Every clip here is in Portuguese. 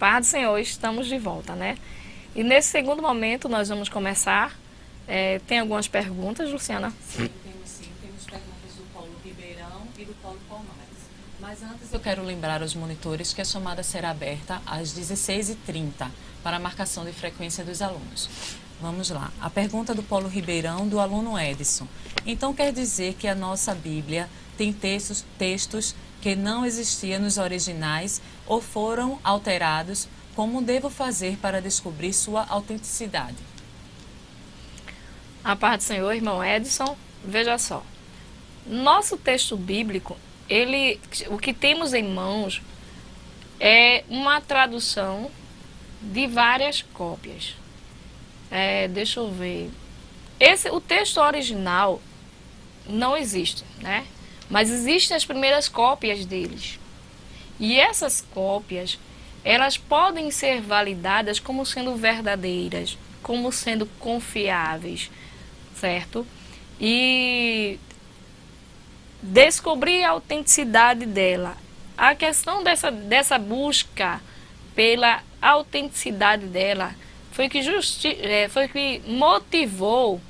Paz do Senhor, estamos de volta, né? E nesse segundo momento nós vamos começar. Tem algumas perguntas, Luciana? Sim. Temos perguntas do Paulo Ribeirão e do Paulo Palmares. Mas antes eu quero lembrar aos monitores que a chamada será aberta às 16h30 para a marcação de frequência dos alunos. Vamos lá. A pergunta do Paulo Ribeirão, do aluno Edson. Então quer dizer que a nossa Bíblia tem textos que não existiam nos originais ou foram alterados? Como devo fazer para descobrir sua autenticidade? A paz do Senhor, irmão Edson, veja só. Nosso texto bíblico, o que temos em mãos é uma tradução de várias cópias. Deixa eu ver. O texto original não existe, né? Mas existem as primeiras cópias deles. E essas cópias, elas podem ser validadas como sendo verdadeiras, como sendo confiáveis, certo? E descobrir a autenticidade dela. A questão dessa busca pela autenticidade dela foi que motivou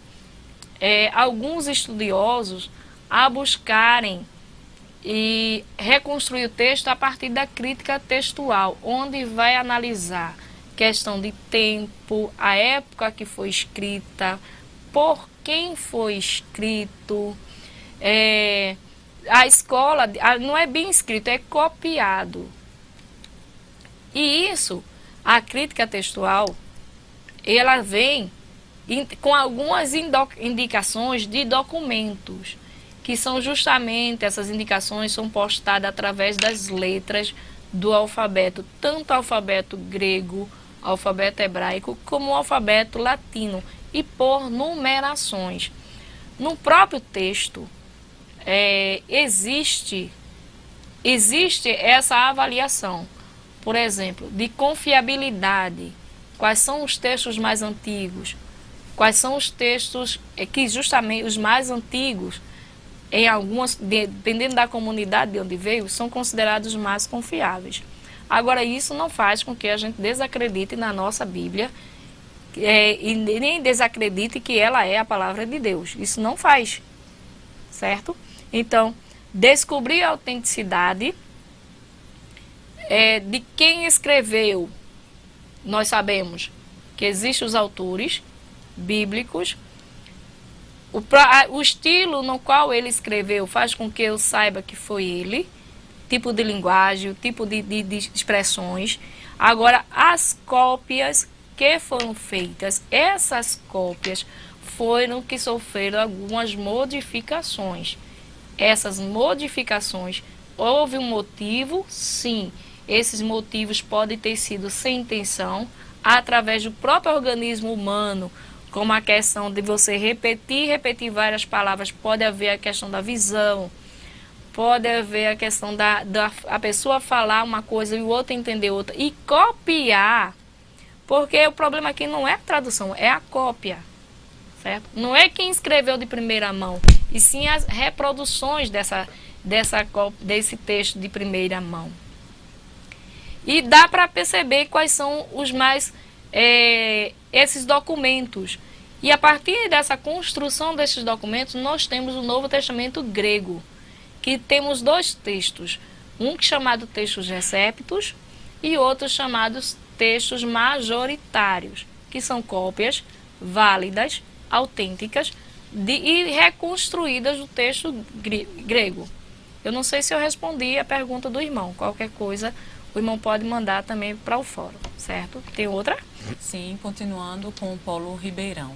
alguns estudiosos a buscarem e reconstruir o texto a partir da crítica textual, onde vai analisar questão de tempo, a época que foi escrita, por quem foi escrito, a escola, não é bem escrito, é copiado. E isso, a crítica textual, ela vem com algumas indicações de documentos, que são justamente, essas indicações são postadas através das letras do alfabeto, tanto o alfabeto grego, alfabeto hebraico, como o alfabeto latino, e por numerações. No próprio texto, existe essa avaliação, por exemplo, de confiabilidade. Quais são os textos mais antigos? Quais são os textos que justamente os mais antigos, em algumas, dependendo da comunidade de onde veio, são considerados mais confiáveis. Agora, isso não faz com que a gente desacredite na nossa Bíblia e nem desacredite que ela é a palavra de Deus. Isso não faz, certo? Então, descobrir a autenticidade de quem escreveu. Nós sabemos que existem os autores bíblicos. O estilo no qual ele escreveu faz com que eu saiba que foi ele, tipo de linguagem, o tipo de expressões. Agora, as cópias que foram feitas, essas cópias foram que sofreram algumas modificações. Essas modificações, houve um motivo? Sim. Esses motivos podem ter sido sem intenção, através do próprio organismo humano, como a questão de você repetir várias palavras. Pode haver a questão da visão, pode haver a questão a pessoa falar uma coisa e o outro entender outra, e copiar, porque o problema aqui não é a tradução, é a cópia, certo? Não é quem escreveu de primeira mão, e sim as reproduções desse texto de primeira mão. E dá para perceber quais são os mais esses documentos. E a partir dessa construção desses documentos, nós temos o Novo Testamento grego, que temos dois textos, um chamado textos receptos e outro chamados textos majoritários, que são cópias válidas, autênticas e reconstruídas do texto grego. Eu não sei se eu respondi a pergunta do irmão. Qualquer coisa, o irmão pode mandar também para o fórum, certo? Tem outra? Sim, continuando com o Paulo Ribeirão.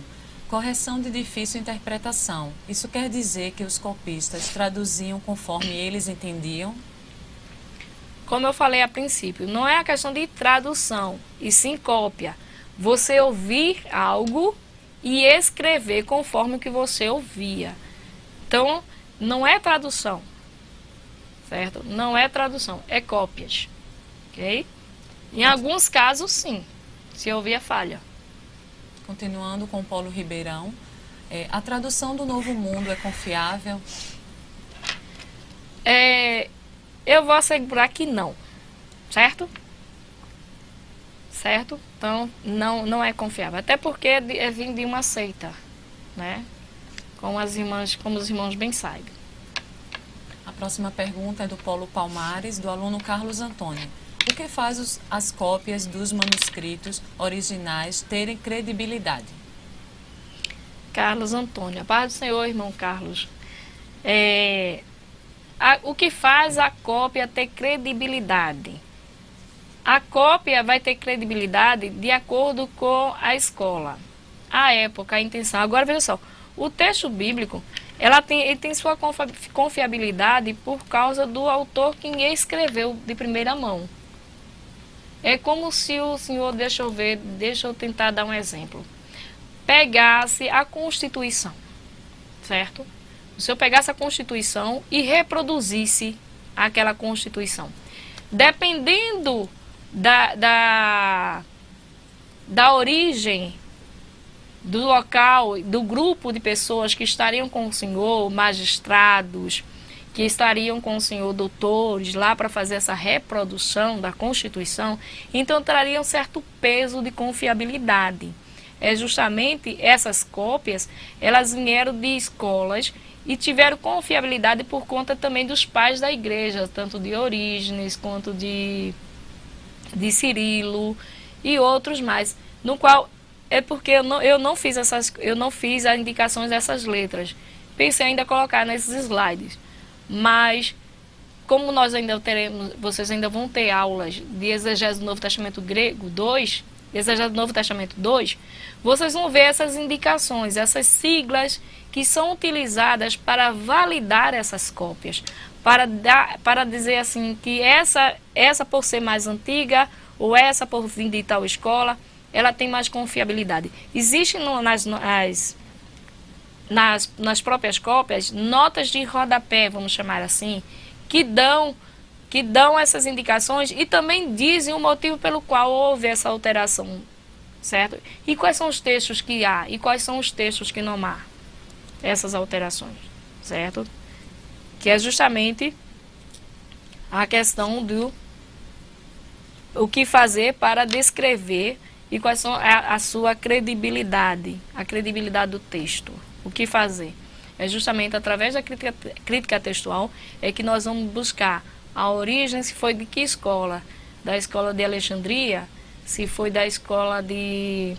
Correção de difícil interpretação. Isso quer dizer que os copistas traduziam conforme eles entendiam? Como eu falei a princípio, não é a questão de tradução, e sim cópia. Você ouvir algo e escrever conforme o que você ouvia. Então, não é tradução, certo? Não é tradução, é cópias, ok? Em alguns casos, sim, se houver a falha. Continuando com Paulo Ribeirão, a tradução do Novo Mundo é confiável? Eu vou assegurar que não, certo? certo? Então, não é confiável. Até porque é vindo de uma seita, né? Como os irmãos bem sabem. A próxima pergunta é do Paulo Palmares, do aluno Carlos Antônio. O que faz as cópias dos manuscritos originais terem credibilidade? Carlos Antônio, a paz do Senhor, irmão Carlos. O que faz a cópia ter credibilidade? A cópia vai ter credibilidade de acordo com a escola, a época, a intenção. Agora, veja só, o texto bíblico, ele tem sua confiabilidade por causa do autor que escreveu de primeira mão. É como se o senhor, deixa eu tentar dar um exemplo. Pegasse a Constituição, certo? O senhor pegasse a Constituição e reproduzisse aquela Constituição. Dependendo da origem, do local, do grupo de pessoas que estariam com o senhor, magistrados, que estariam com o senhor, doutores, lá para fazer essa reprodução da Constituição, então trariam certo peso de confiabilidade. É justamente essas cópias, elas vieram de escolas e tiveram confiabilidade por conta também dos pais da igreja, tanto de Orígenes quanto de Cirilo e outros mais, no qual é porque eu não fiz as indicações dessas letras. Pensei ainda colocar nesses slides, mas como nós ainda teremos, vocês ainda vão ter aulas de exegese do Novo Testamento grego 2, exegese do Novo Testamento 2, vocês vão ver essas indicações, essas siglas que são utilizadas para validar essas cópias, para dizer assim que essa por ser mais antiga ou essa por vir de tal escola, ela tem mais confiabilidade. Existem nas próprias cópias notas de rodapé, vamos chamar assim, que dão essas indicações e também dizem o motivo pelo qual houve essa alteração, certo? E quais são os textos que há e quais são os textos que não há essas alterações, certo? Que é justamente a questão do o que fazer para descrever e quais são a sua credibilidade, a credibilidade do texto. O que fazer? É justamente através da crítica textual é que nós vamos buscar a origem, se foi de que escola, da escola de Alexandria, se foi da escola de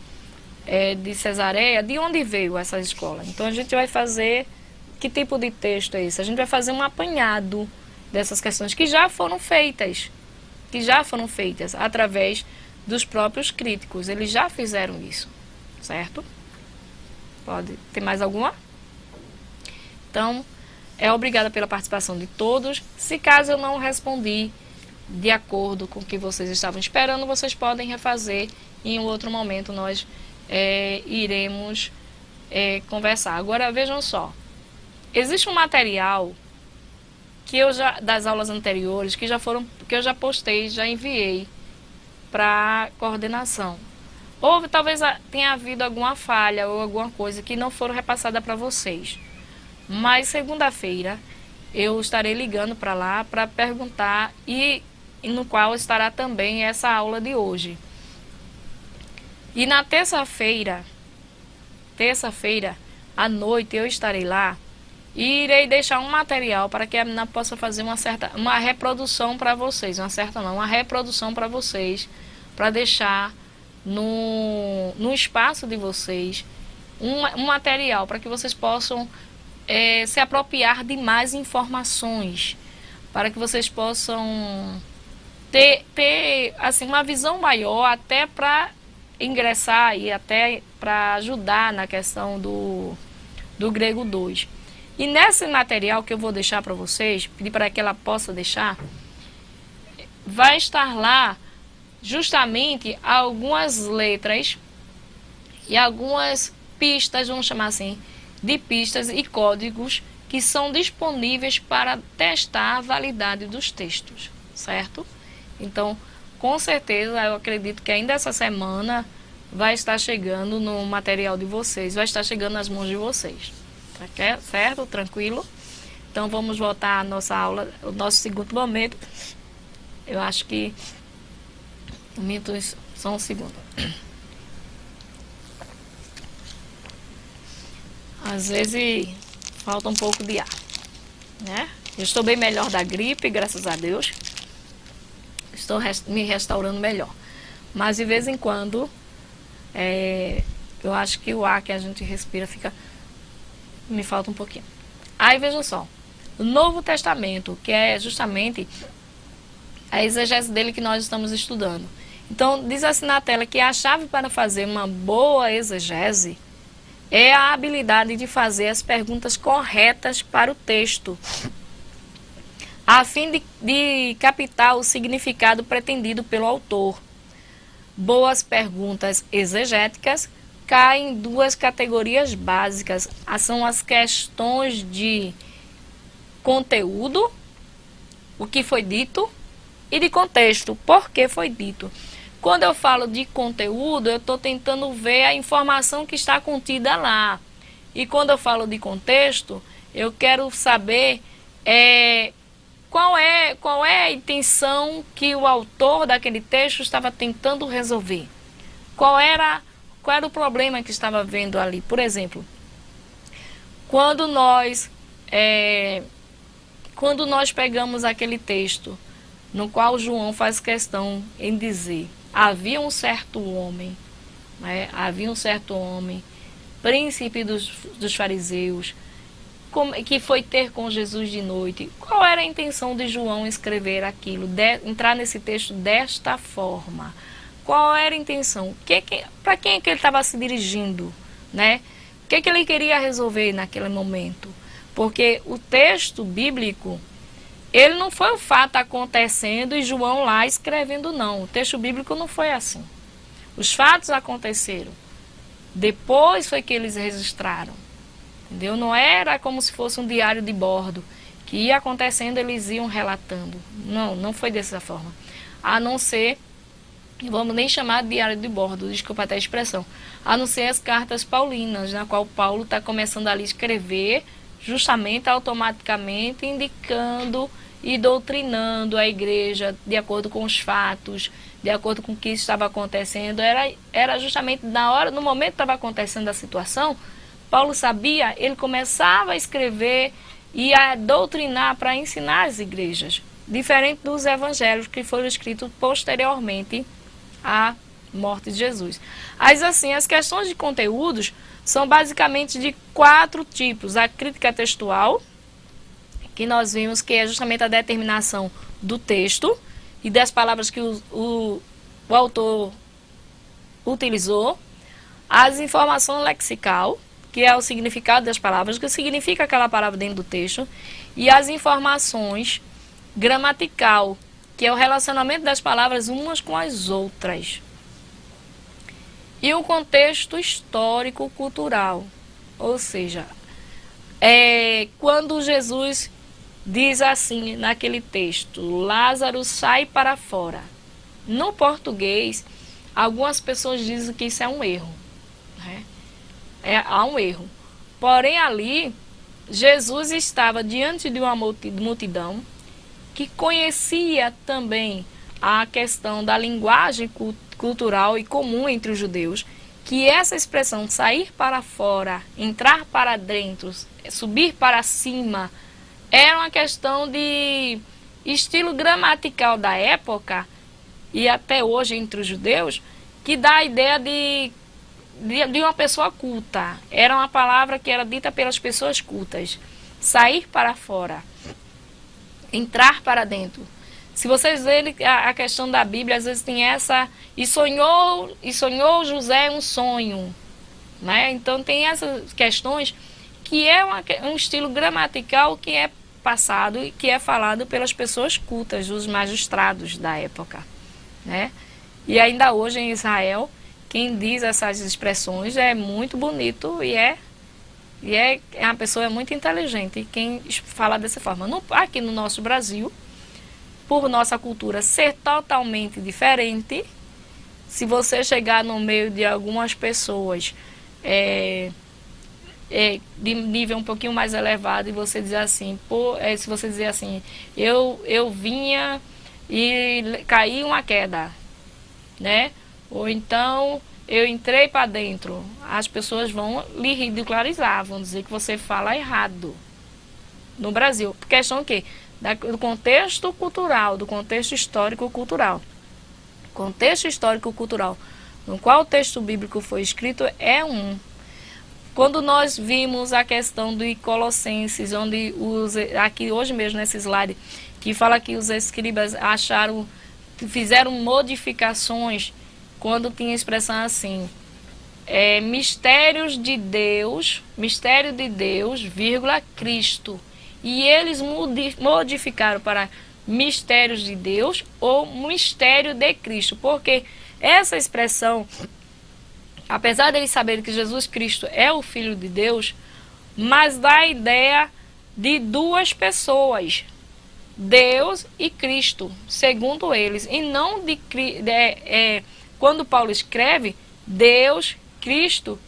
Cesareia, de onde veio essa escola. Então a gente vai fazer, que tipo de texto é esse? A gente vai fazer um apanhado dessas questões que já foram feitas através dos próprios críticos. Eles já fizeram isso, certo? Pode ter mais alguma? Então, obrigada pela participação de todos. Se caso eu não respondi de acordo com o que vocês estavam esperando, vocês podem refazer e em um outro momento nós iremos conversar. Agora, vejam só. Existe um material que das aulas anteriores, que eu já postei, já enviei para coordenação. Talvez tenha havido alguma falha ou alguma coisa que não foram repassada para vocês. Mas segunda-feira eu estarei ligando para lá para perguntar e no qual estará também essa aula de hoje. E na terça-feira à noite eu estarei lá e irei deixar um material para que a menina possa fazer uma reprodução para vocês, uma reprodução para vocês, para deixar no espaço de vocês um material para que vocês possam se apropriar de mais informações, para que vocês possam ter assim, uma visão maior até para ingressar e até para ajudar na questão do grego 2. E nesse material que eu vou deixar para vocês, pedir para que ela possa deixar, vai estar lá justamente algumas letras e algumas pistas, vamos chamar assim, de pistas e códigos que são disponíveis para testar a validade dos textos, certo? Então, com certeza, eu acredito que ainda essa semana vai estar chegando no material de vocês, vai estar chegando nas mãos de vocês. Tá certo? Tranquilo? Então, vamos voltar à nossa aula, o nosso segundo momento. Eu acho que Só um segundo. Às vezes falta um pouco de ar, né? Eu estou bem melhor da gripe, graças a Deus. Estou me restaurando melhor. Mas de vez em quando, eu acho que o ar que a gente respira me falta um pouquinho. Aí vejam só, o Novo Testamento, que é justamente a exegese dele que nós estamos estudando. Então, diz assim na tela que a chave para fazer uma boa exegese é a habilidade de fazer as perguntas corretas para o texto, a fim de captar o significado pretendido pelo autor. Boas perguntas exegéticas caem em duas categorias básicas. São as questões de conteúdo, o que foi dito, e de contexto, por que foi dito. Quando eu falo de conteúdo, eu estou tentando ver a informação que está contida lá. E quando eu falo de contexto, eu quero saber qual é a intenção que o autor daquele texto estava tentando resolver. Qual era o problema que estava vendo ali. Por exemplo, quando nós pegamos aquele texto no qual João faz questão em dizer: havia um certo homem, príncipe dos fariseus, que foi ter com Jesus de noite. Qual era a intenção de João escrever aquilo, entrar nesse texto desta forma? Qual era a intenção? Para quem é que ele estava se dirigindo, né? O que ele queria resolver naquele momento? Porque o texto bíblico, ele não foi o fato acontecendo e João lá escrevendo, não. O texto bíblico não foi assim. Os fatos aconteceram. Depois foi que eles registraram. Entendeu? Não era como se fosse um diário de bordo, que ia acontecendo, eles iam relatando. Não foi dessa forma. A não ser, vamos nem chamar de diário de bordo, desculpa até a expressão, a não ser as cartas paulinas, na qual Paulo está começando ali a escrever, justamente automaticamente indicando e doutrinando a igreja de acordo com os fatos, de acordo com o que estava acontecendo. Era justamente no momento que estava acontecendo a situação, Paulo sabia, ele começava a escrever e a doutrinar para ensinar as igrejas, diferente dos evangelhos que foram escritos posteriormente à morte de Jesus. Assim, as questões de conteúdos são basicamente de 4 tipos. A crítica textual, que nós vimos que é justamente a determinação do texto e das palavras que o autor utilizou. As informações lexical, que é o significado das palavras, o que significa aquela palavra dentro do texto. E as informações gramatical, que é o relacionamento das palavras umas com as outras. E o contexto histórico-cultural, ou seja, quando Jesus diz assim naquele texto: Lázaro sai para fora. No português, algumas pessoas dizem que isso é um erro, né? Há um erro. Porém, ali, Jesus estava diante de uma multidão que conhecia também a questão da linguagem cultural e comum entre os judeus, que essa expressão sair para fora, entrar para dentro, subir para cima, era uma questão de estilo gramatical da época e até hoje entre os judeus, que dá a ideia de uma pessoa culta. Era uma palavra que era dita pelas pessoas cultas. Sair para fora, entrar para dentro. Se vocês verem a questão da Bíblia, às vezes tem essa... E sonhou José um sonho, né? Então tem essas questões que é um estilo gramatical que é passado e que é falado pelas pessoas cultas, os magistrados da época, né? E ainda hoje em Israel, quem diz essas expressões é muito bonito e uma pessoa muito inteligente, quem fala dessa forma. Aqui no nosso Brasil, por nossa cultura ser totalmente diferente, se você chegar no meio de algumas pessoas de nível um pouquinho mais elevado e você dizer assim, se você dizer assim, eu vinha e caí uma queda, né? Ou então, eu entrei para dentro. As pessoas vão lhe ridicularizar, vão dizer que você fala errado no Brasil. Por questão que do contexto cultural, do contexto histórico-cultural. Contexto histórico-cultural no qual o texto bíblico foi escrito é um. Quando nós vimos a questão de Colossenses, onde aqui hoje mesmo nesse slide, que fala que os escribas fizeram modificações quando tinha expressão assim, mistério de Deus, vírgula, Cristo. E eles modificaram para mistérios de Deus ou mistério de Cristo, porque essa expressão, apesar deles saberem que Jesus Cristo é o Filho de Deus, mas dá a ideia de duas pessoas, Deus e Cristo, segundo eles, e não quando Paulo escreve Deus, Cristo,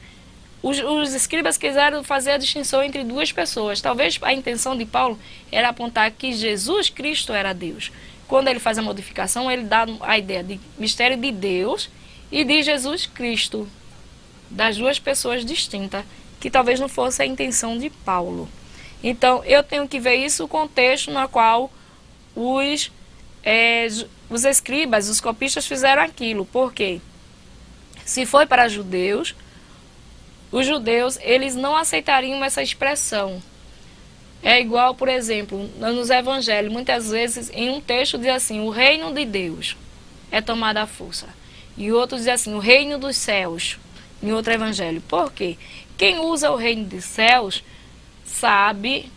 os escribas quiseram fazer a distinção entre duas pessoas. Talvez a intenção de Paulo era apontar que Jesus Cristo era Deus. Quando ele faz a modificação, ele dá a ideia de mistério de Deus e de Jesus Cristo, das duas pessoas distintas, que talvez não fosse a intenção de Paulo. Então, eu tenho que ver isso, o contexto no qual os escribas, os copistas fizeram aquilo. Por quê? Se foi para judeus, os judeus, eles não aceitariam essa expressão. É igual, por exemplo, nos evangelhos, muitas vezes em um texto diz assim, o reino de Deus é tomado à força. E outro diz assim, o reino dos céus, em outro evangelho. Por quê? Quem usa o reino dos céus sabe,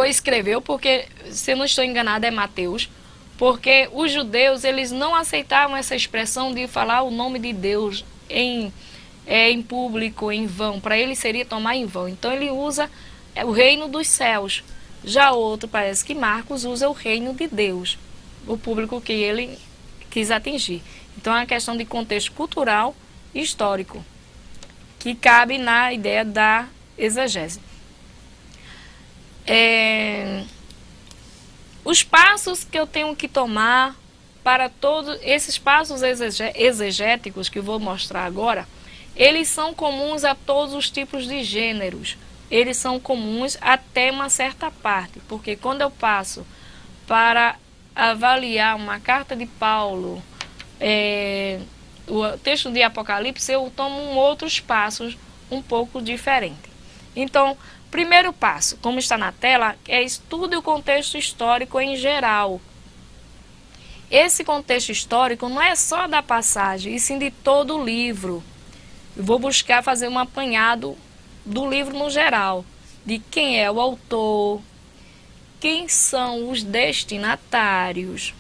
escreveu, porque, se eu não estou enganado, é Mateus, porque os judeus, eles não aceitavam essa expressão de falar o nome de Deus em público, em vão. Para ele seria tomar em vão. Então ele usa o reino dos céus. Já outro, parece que Marcos usa o reino de Deus, o público que ele quis atingir. Então é uma questão de contexto cultural e histórico, que cabe na ideia da exegese. Os passos que eu tenho que tomar para todos esses passos exegéticos que eu vou mostrar agora, eles são comuns a todos os tipos de gêneros. Eles são comuns até uma certa parte, porque quando eu passo para avaliar uma carta de Paulo, o texto de Apocalipse, eu tomo outros passos um pouco diferentes. Então, primeiro passo, como está na tela, é estude o contexto histórico em geral. Esse contexto histórico não é só da passagem, e sim de todo o livro. Eu vou buscar fazer um apanhado do livro no geral, de quem é o autor, quem são os destinatários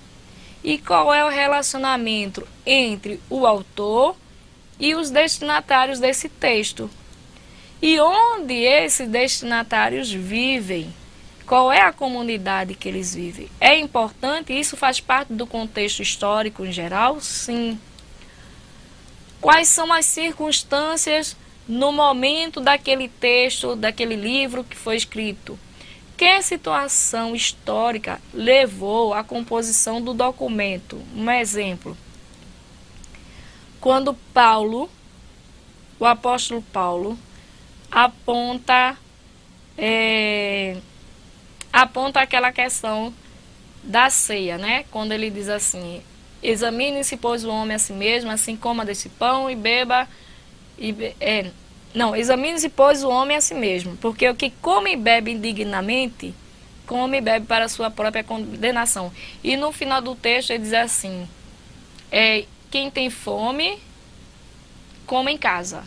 e qual é o relacionamento entre o autor e os destinatários desse texto. E onde esses destinatários vivem, qual é a comunidade que eles vivem. É importante, isso faz parte do contexto histórico em geral? Sim. Quais são as circunstâncias no momento daquele texto, daquele livro que foi escrito? Que situação histórica levou à composição do documento? Um exemplo. Quando o apóstolo Paulo, aponta aquela questão da ceia, né? Quando ele diz assim, examine-se, pois, o homem a si mesmo, assim coma desse pão e beba. Examine-se, pois, o homem a si mesmo, porque o que come e bebe indignamente, come e bebe para a sua própria condenação. E no final do texto ele diz assim, quem tem fome, come em casa.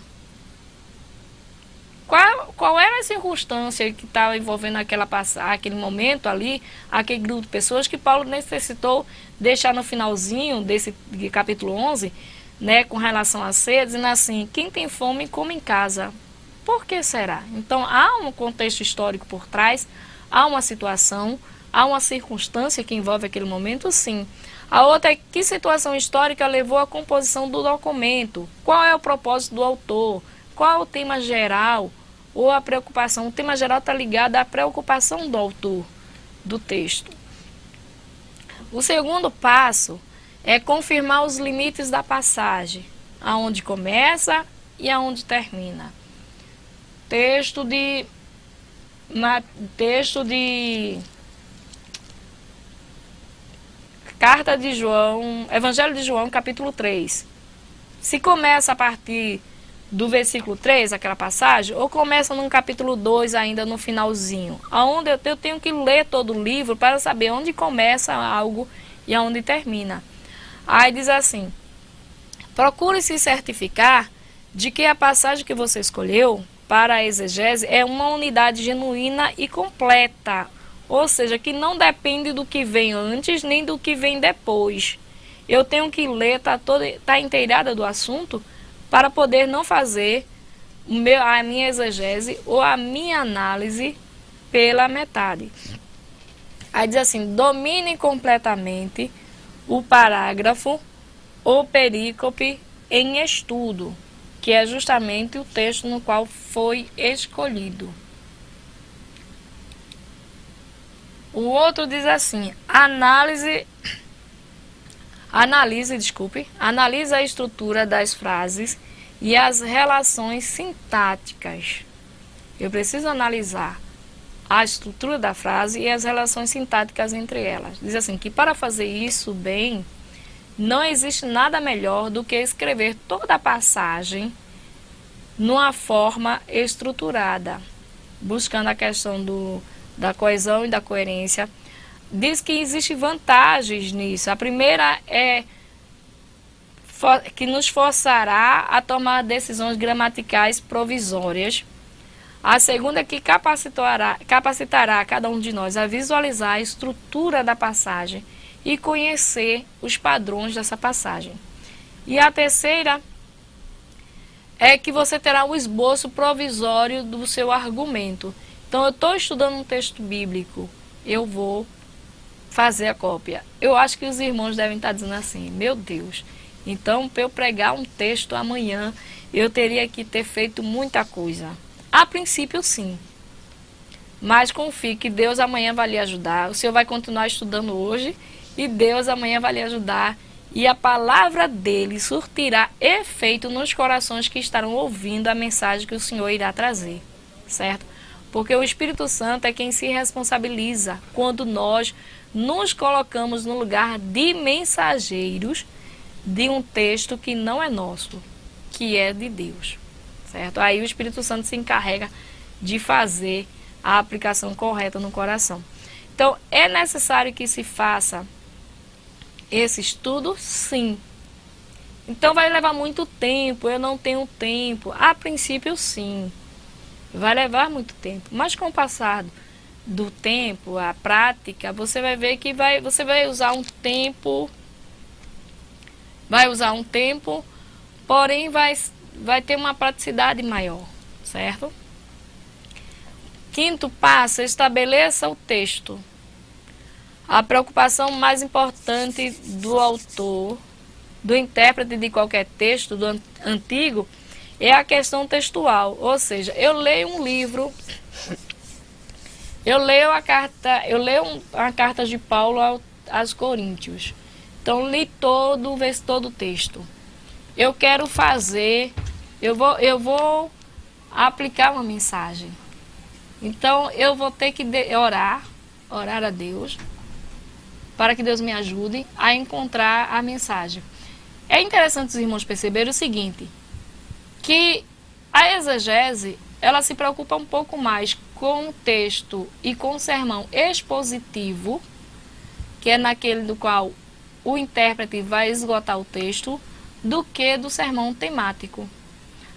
Qual era a circunstância que estava envolvendo aquele momento ali, aquele grupo de pessoas que Paulo necessitou deixar no finalzinho desse capítulo 11, né, com relação à ceia, dizendo assim, quem tem fome, come em casa. Por que será? Então, há um contexto histórico por trás, há uma situação, há uma circunstância que envolve aquele momento, sim. A outra é que situação histórica levou à composição do documento, qual é o propósito do autor, qual é o tema geral ou a preocupação. O tema geral está ligado à preocupação do autor do texto. O segundo passo é confirmar os limites da passagem, aonde começa e aonde termina. Texto de Carta de João, Evangelho de João, capítulo 3. Se começa a partir do versículo 3, aquela passagem, ou começa no capítulo 2, ainda no finalzinho, aonde eu tenho que ler todo o livro para saber onde começa algo e aonde termina. Aí diz assim: procure se certificar de que a passagem que você escolheu para a exegese é uma unidade genuína e completa, ou seja, que não depende do que vem antes nem do que vem depois. Eu tenho que ler, tá inteirada do assunto, para poder não fazer a minha exegese ou a minha análise pela metade. Aí diz assim: domine completamente o parágrafo ou perícope em estudo, que é justamente o texto no qual foi escolhido. O outro diz assim: analise a estrutura das frases e as relações sintáticas. Eu preciso analisar a estrutura da frase e as relações sintáticas entre elas. Diz assim que para fazer isso bem, não existe nada melhor do que escrever toda a passagem numa forma estruturada, buscando a questão da coesão e da coerência. Diz que existem vantagens nisso. A primeira é que nos forçará a tomar decisões gramaticais provisórias. A segunda é que capacitará cada um de nós a visualizar a estrutura da passagem e conhecer os padrões dessa passagem. E a terceira é que você terá o esboço provisório do seu argumento. Então, eu estou estudando um texto bíblico, eu vou fazer a cópia. Eu acho que os irmãos devem estar dizendo assim: meu Deus, então para eu pregar um texto amanhã, eu teria que ter feito muita coisa. A princípio, sim. Mas confie que Deus amanhã vai lhe ajudar. O senhor vai continuar estudando hoje e Deus amanhã vai lhe ajudar. E a palavra dele surtirá efeito nos corações que estarão ouvindo a mensagem que o Senhor irá trazer. Certo? Porque o Espírito Santo é quem se responsabiliza quando nós nos colocamos no lugar de mensageiros de um texto que não é nosso, que é de Deus. Certo? Aí o Espírito Santo se encarrega de fazer a aplicação correta no coração. Então, é necessário que se faça esse estudo? Sim. Então, vai levar muito tempo, eu não tenho tempo. A princípio, sim. Vai levar muito tempo. Mas com o passar do tempo, a prática, você vai ver que você vai usar um tempo, porém vai ter uma praticidade maior, certo? Quinto passo: estabeleça o texto. A preocupação mais importante do autor, do intérprete de qualquer texto do antigo, é a questão textual. Ou seja, eu leio um livro, eu leio a carta de Paulo aos Coríntios. Então, li todo o texto. Eu quero fazer, eu vou aplicar uma mensagem. Então, eu vou ter que orar a Deus, para que Deus me ajude a encontrar a mensagem. É interessante os irmãos perceberem o seguinte, que a exegese, ela se preocupa um pouco mais com o texto e com o sermão expositivo, que é naquele do qual o intérprete vai esgotar o texto, do que do sermão temático.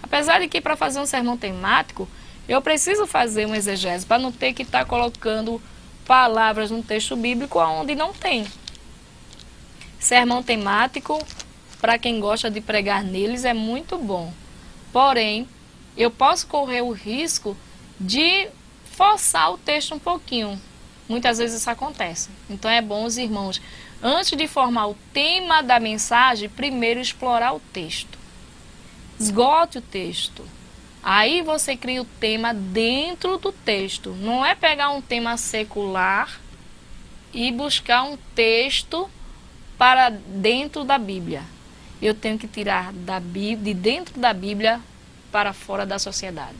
Apesar de que para fazer um sermão temático, eu preciso fazer uma exegese, para não ter que estar colocando palavras no texto bíblico onde não tem. Sermão temático, para quem gosta de pregar neles, é muito bom. Porém, eu posso correr o risco de forçar o texto um pouquinho. Muitas vezes isso acontece. Então é bom os irmãos, antes de formar o tema da mensagem, primeiro explorar o texto. Esgote o texto. Aí você cria o tema dentro do texto. Não é pegar um tema secular e buscar um texto para dentro da Bíblia. Eu tenho que tirar de dentro da Bíblia para fora da sociedade.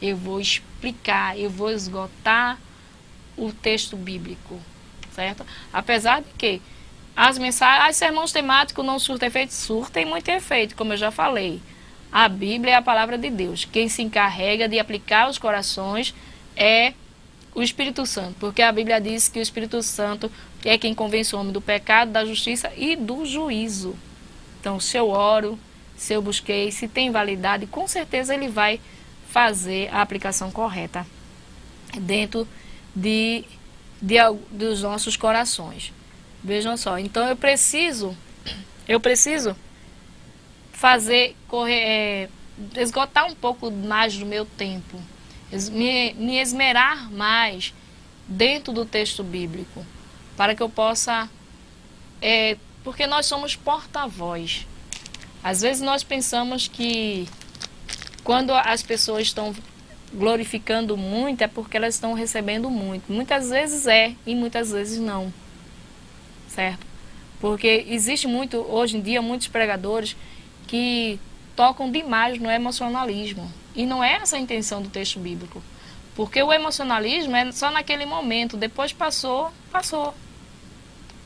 Eu vou explicar, eu vou esgotar o texto bíblico, certo? Apesar de que as mensagens, sermões temáticos não surtem efeito, surtem muito efeito, como eu já falei. A Bíblia é a palavra de Deus. Quem se encarrega de aplicar aos corações é o Espírito Santo, porque a Bíblia diz que o Espírito Santo é quem convence o homem do pecado, da justiça e do juízo. Então, se eu oro, se eu busquei, se tem validade, com certeza ele vai fazer a aplicação correta dentro dos nossos corações. Vejam só, então eu preciso esgotar um pouco mais do meu tempo, me esmerar mais dentro do texto bíblico, para que eu possa, porque nós somos porta-voz. Às vezes nós pensamos que quando as pessoas estão glorificando muito é porque elas estão recebendo muito. Muitas vezes e muitas vezes não, certo? Porque existe hoje em dia, muitos pregadores que tocam demais no emocionalismo. E não é essa a intenção do texto bíblico. Porque o emocionalismo é só naquele momento, depois passou.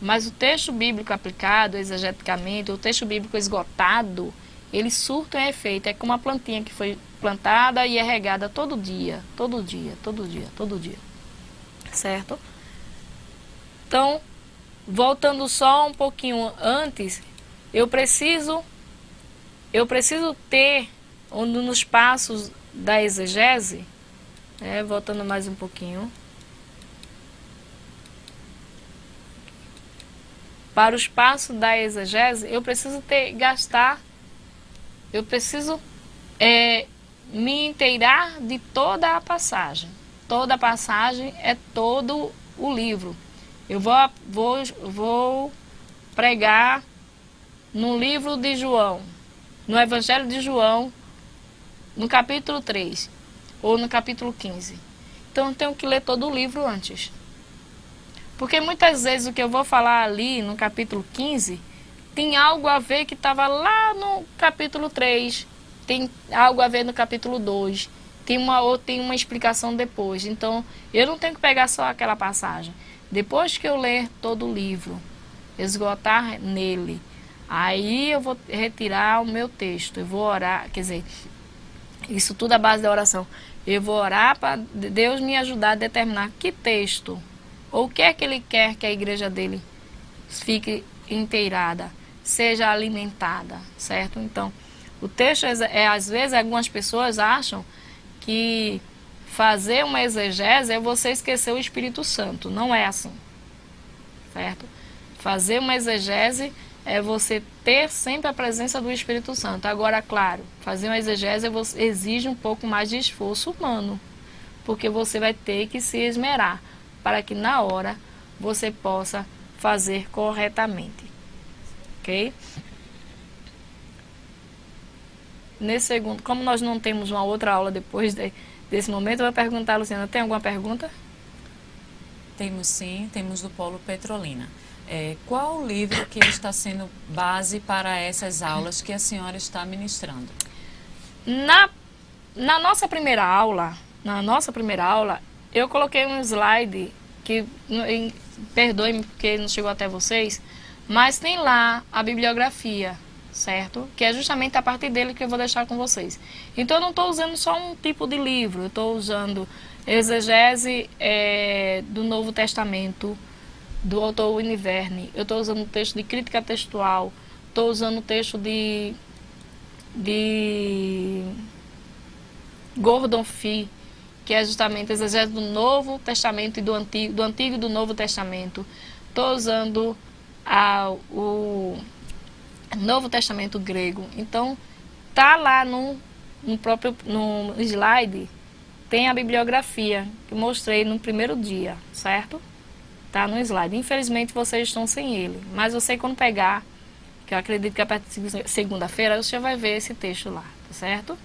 Mas o texto bíblico aplicado exegeticamente, o texto bíblico esgotado, ele surta um efeito. É como uma plantinha que foi plantada e é regada todo dia. Certo? Então, voltando só um pouquinho antes, eu preciso ter, nos passos da exegese, voltando mais um pouquinho, para os passos da exegese, eu preciso me inteirar de toda a passagem. Toda a passagem é todo o livro. Eu vou pregar no livro de João, no Evangelho de João, no capítulo 3, ou no capítulo 15. Então eu tenho que ler todo o livro antes. Porque muitas vezes o que eu vou falar ali no capítulo 15 tem algo a ver que estava lá no capítulo 3, tem algo a ver no capítulo 2, tem uma explicação depois. Então eu não tenho que pegar só aquela passagem. Depois que eu ler todo o livro, esgotar nele, aí eu vou retirar o meu texto, eu vou orar, quer dizer, isso tudo à base da oração. Eu vou orar para Deus me ajudar a determinar que texto, ou o que é que Ele quer que a igreja dele fique inteirada, seja alimentada, certo? Então, o texto às vezes, algumas pessoas acham que fazer uma exegese é você esquecer o Espírito Santo. Não é assim, certo? Fazer uma exegese é você ter sempre a presença do Espírito Santo. Agora, claro, fazer uma exegese exige um pouco mais de esforço humano, porque você vai ter que se esmerar para que na hora você possa fazer corretamente. Ok? Nesse segundo, como nós não temos uma outra aula depois desse momento, eu vou perguntar a Luciana, tem alguma pergunta? Temos sim, temos do Polo Petrolina. Qual o livro que está sendo base para essas aulas que a senhora está ministrando? Na nossa primeira aula, eu coloquei um slide que, perdoe-me porque não chegou até vocês, mas tem lá a bibliografia, certo? Que é justamente a partir dele que eu vou deixar com vocês. Então eu não estou usando só um tipo de livro, eu estou usando exegese do Novo Testamento, do autor Winnie Verne, eu estou usando o texto de crítica textual, estou usando o texto de Gordon Fee, que é justamente exegese do Novo Testamento e do Antigo e do Novo Testamento. Estou usando o Novo Testamento grego. Então, tá lá no slide, tem a bibliografia que eu mostrei no primeiro dia, certo? Tá no slide. Infelizmente vocês estão sem ele, mas você quando pegar, que eu acredito que a partir de segunda-feira você vai ver esse texto lá, tá certo?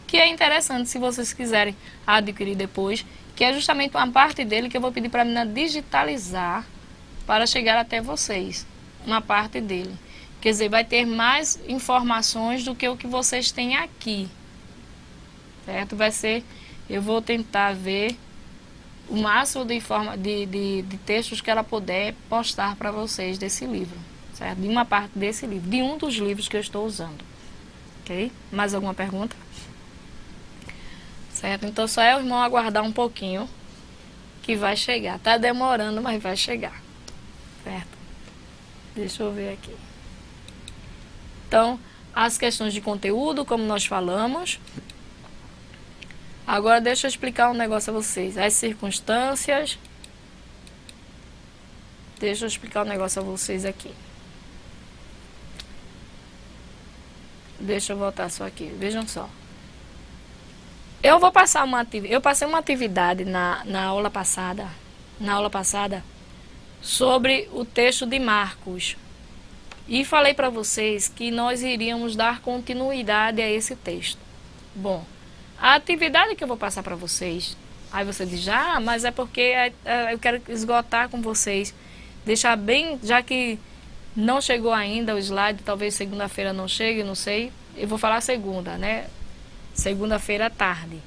Que é interessante se vocês quiserem adquirir depois, que é justamente uma parte dele que eu vou pedir para a menina digitalizar para chegar até vocês, uma parte dele. Quer dizer, vai ter mais informações do que o que vocês têm aqui. Certo? Vai ser, eu vou tentar ver o máximo de textos que ela puder postar para vocês desse livro. Certo? De uma parte desse livro, de um dos livros que eu estou usando. Ok? Mais alguma pergunta? Certo? Então só é o irmão aguardar um pouquinho que vai chegar. Tá demorando, mas vai chegar. Certo? Deixa eu ver aqui. Então, as questões de conteúdo, como nós falamos. Agora deixa eu explicar um negócio a vocês. As circunstâncias. Deixa eu explicar um negócio a vocês aqui. Deixa eu voltar só aqui. Vejam só. Eu vou passar eu passei uma atividade na aula passada. Sobre o texto de Marcos. E falei para vocês que nós iríamos dar continuidade a esse texto. Bom, a atividade que eu vou passar para vocês, aí você diz, mas é porque eu quero esgotar com vocês, deixar bem, já que não chegou ainda o slide, talvez segunda-feira não chegue, não sei. Eu vou falar segunda, né? Segunda-feira à tarde.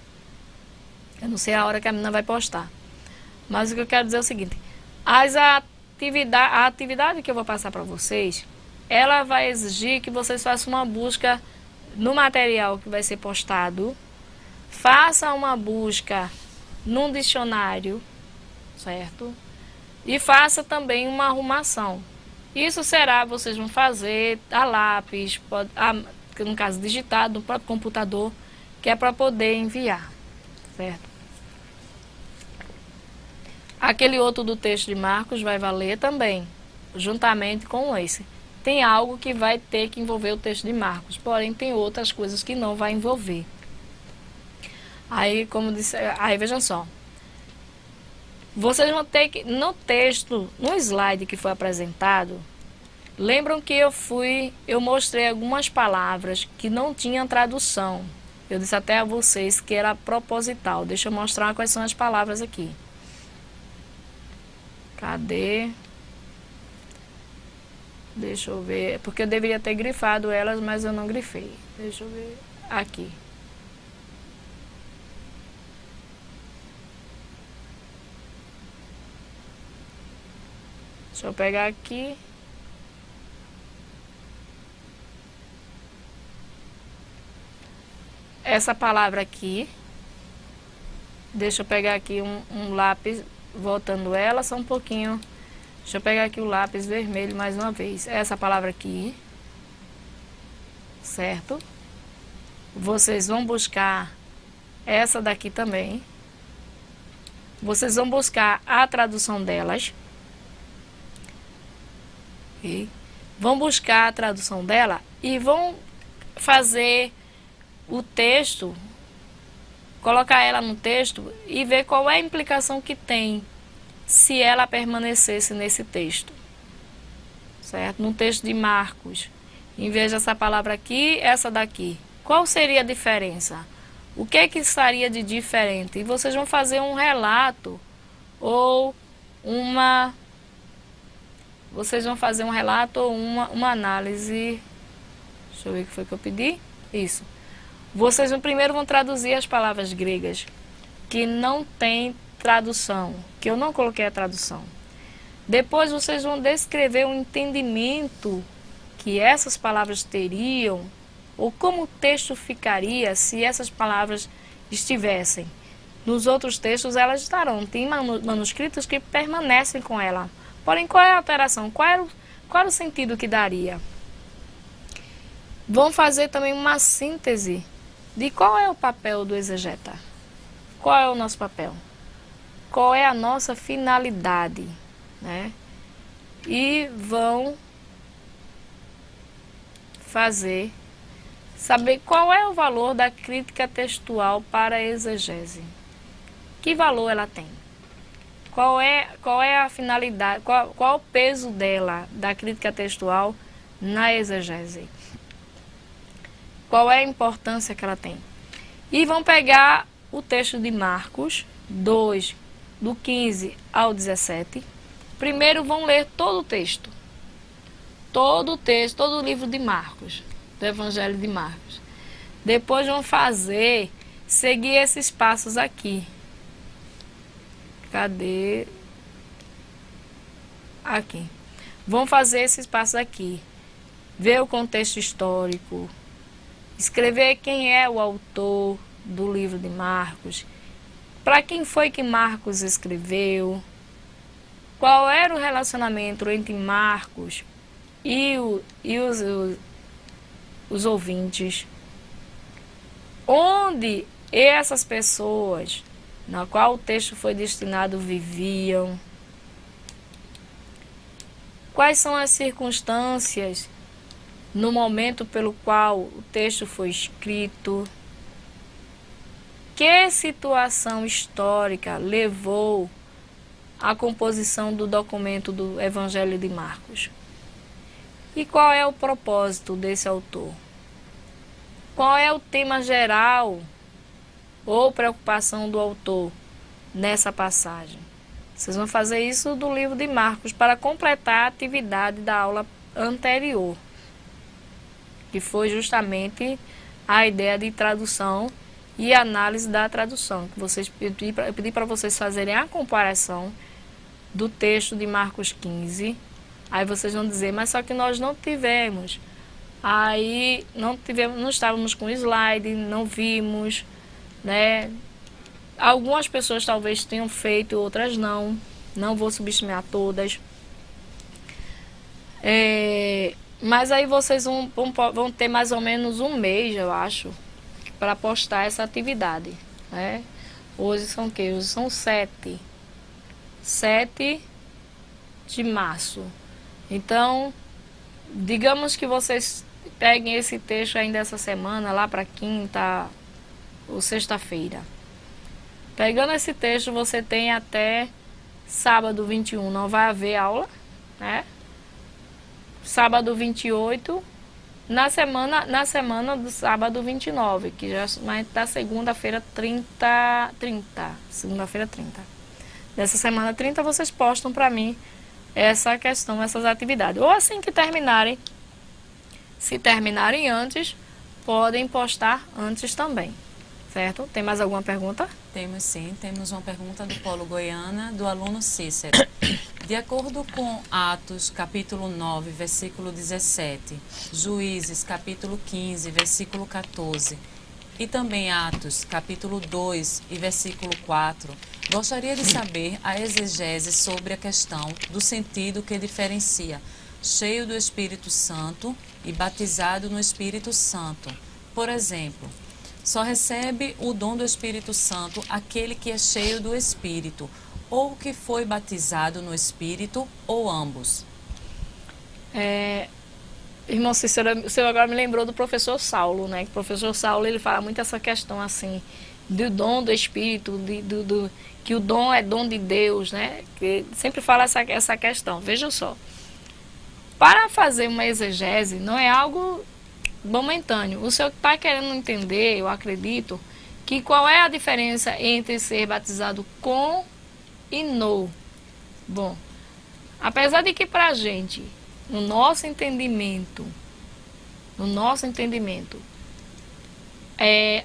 Eu não sei a hora que a menina vai postar. Mas o que eu quero dizer é o seguinte, a atividade que eu vou passar para vocês, ela vai exigir que vocês façam uma busca no material que vai ser postado, façam uma busca num dicionário, certo? E faça também uma arrumação. Isso será, vocês vão fazer a lápis, no caso digitado, no próprio computador, que é para poder enviar, certo? Aquele outro do texto de Marcos vai valer também, juntamente com esse. Tem algo que vai ter que envolver o texto de Marcos, porém tem outras coisas que não vai envolver. Aí, como disse, vejam só. Vocês vão ter que, no texto, no slide que foi apresentado, lembram que eu mostrei algumas palavras que não tinham tradução. Eu disse até a vocês que era proposital. Deixa eu mostrar quais são as palavras aqui. Cadê? Deixa eu ver, porque eu deveria ter grifado elas, mas eu não grifei. Deixa eu ver aqui. Deixa eu pegar aqui. Essa palavra aqui. Deixa eu pegar aqui um lápis, voltando ela só um pouquinho. Deixa eu pegar aqui o lápis vermelho mais uma vez. Essa palavra aqui. Certo? Vocês vão buscar essa daqui também. Vocês vão buscar a tradução delas. Okay? Vão buscar a tradução dela e vão fazer o texto, colocar ela no texto e ver qual é a implicação que tem se ela permanecesse nesse texto, certo? No texto de Marcos, em vez dessa palavra aqui, essa daqui. Qual seria a diferença? O que é que estaria de diferente? E vocês vão fazer um relato ou uma... Vocês vão fazer um relato ou uma análise... Deixa eu ver o que foi que eu pedi. Isso. Vocês primeiro vão traduzir as palavras gregas que não tem tradução, que eu não coloquei a tradução. Depois vocês vão descrever o entendimento que essas palavras teriam, ou como o texto ficaria se essas palavras estivessem. Nos outros textos elas estarão. Tem manuscritos que permanecem com ela. Porém, qual é a alteração? Qual era o sentido que daria? Vão fazer também uma síntese de qual é o papel do exegeta. Qual é o nosso papel? Qual é a nossa finalidade, né? E vão saber qual é o valor da crítica textual para a exegese. Que valor ela tem? Qual é a finalidade, qual o peso dela, da crítica textual, na exegese? Qual é a importância que ela tem? E vão pegar o texto de Marcos 2, do 15 ao 17. Primeiro vão ler todo o texto. todo o texto, todo o livro de Marcos, do Evangelho de Marcos. Depois vão seguir esses passos aqui. Cadê? Aqui. Vão fazer esses passos aqui. Ver o contexto histórico, escrever quem é o autor do livro de Marcos, para quem foi que Marcos escreveu, qual era o relacionamento entre Marcos e os ouvintes, onde essas pessoas na qual o texto foi destinado viviam, quais são as circunstâncias no momento pelo qual o texto foi escrito, que situação histórica levou à composição do documento do Evangelho de Marcos. E qual é o propósito desse autor? Qual é o tema geral ou preocupação do autor nessa passagem? Vocês vão fazer isso do livro de Marcos para completar a atividade da aula anterior, que foi justamente a ideia de tradução e análise da tradução. Que eu pedi para vocês fazerem a comparação do texto de Marcos 15. Aí vocês vão dizer, mas só que nós não tivemos. Aí não estávamos com slide, não vimos, né? Algumas pessoas talvez tenham feito, outras não. Não vou subestimar todas. Mas aí vocês vão ter mais ou menos um mês, eu acho, para postar essa atividade, né? Hoje são o quê? Hoje são 7 de março. Então, digamos que vocês peguem esse texto ainda essa semana, lá para quinta ou sexta-feira. Pegando esse texto, você tem até sábado 21, não vai haver aula, né? Sábado 28, na semana do sábado 29, que já vai da segunda-feira 30. Segunda-feira 30. Dessa semana 30, vocês postam para mim essa questão, essas atividades. Ou assim que terminarem, se terminarem antes, podem postar antes também. Certo? Tem mais alguma pergunta? Temos sim, temos uma pergunta do Polo Goiânia, do aluno Cícero. De acordo com Atos, capítulo 9, versículo 17, Juízes, capítulo 15, versículo 14, e também Atos, capítulo 2 e versículo 4, gostaria de saber a exegese sobre a questão do sentido que diferencia cheio do Espírito Santo e batizado no Espírito Santo. Por exemplo, só recebe o dom do Espírito Santo aquele que é cheio do Espírito, ou que foi batizado no Espírito, ou ambos. Irmão Cícero, o senhor agora me lembrou do professor Saulo, né? O professor Saulo, ele fala muito essa questão, assim, do dom do Espírito, que o dom é dom de Deus, né? Que sempre fala essa questão. Veja só. Para fazer uma exegese, não é algo momentâneo. O senhor está querendo entender, eu acredito, que qual é a diferença entre ser batizado com e no. Bom, apesar de que para a gente, no nosso entendimento,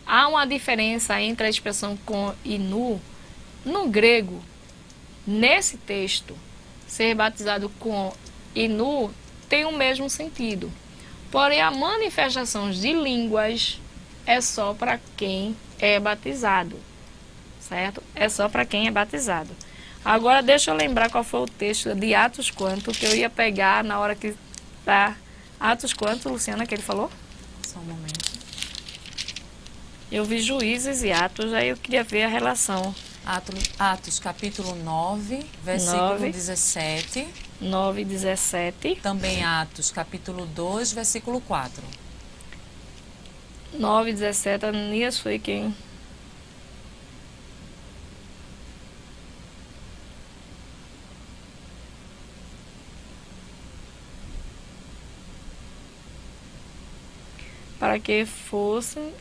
há uma diferença entre a expressão com e no grego, nesse texto, ser batizado com e no tem o mesmo sentido. Porém, a manifestação de línguas é só para quem é batizado, certo? É só para quem é batizado. Agora, deixa eu lembrar qual foi o texto de Atos quanto, que eu ia pegar na hora que tá. Atos quanto, Luciana, que ele falou? Só um momento. Eu vi Juízes e Atos, aí eu queria ver a relação. Atos capítulo 9, versículo 17. 9 e 17. Também Atos capítulo 2, versículo 4. 9 e 17, Ananias foi quem? Para que fossem,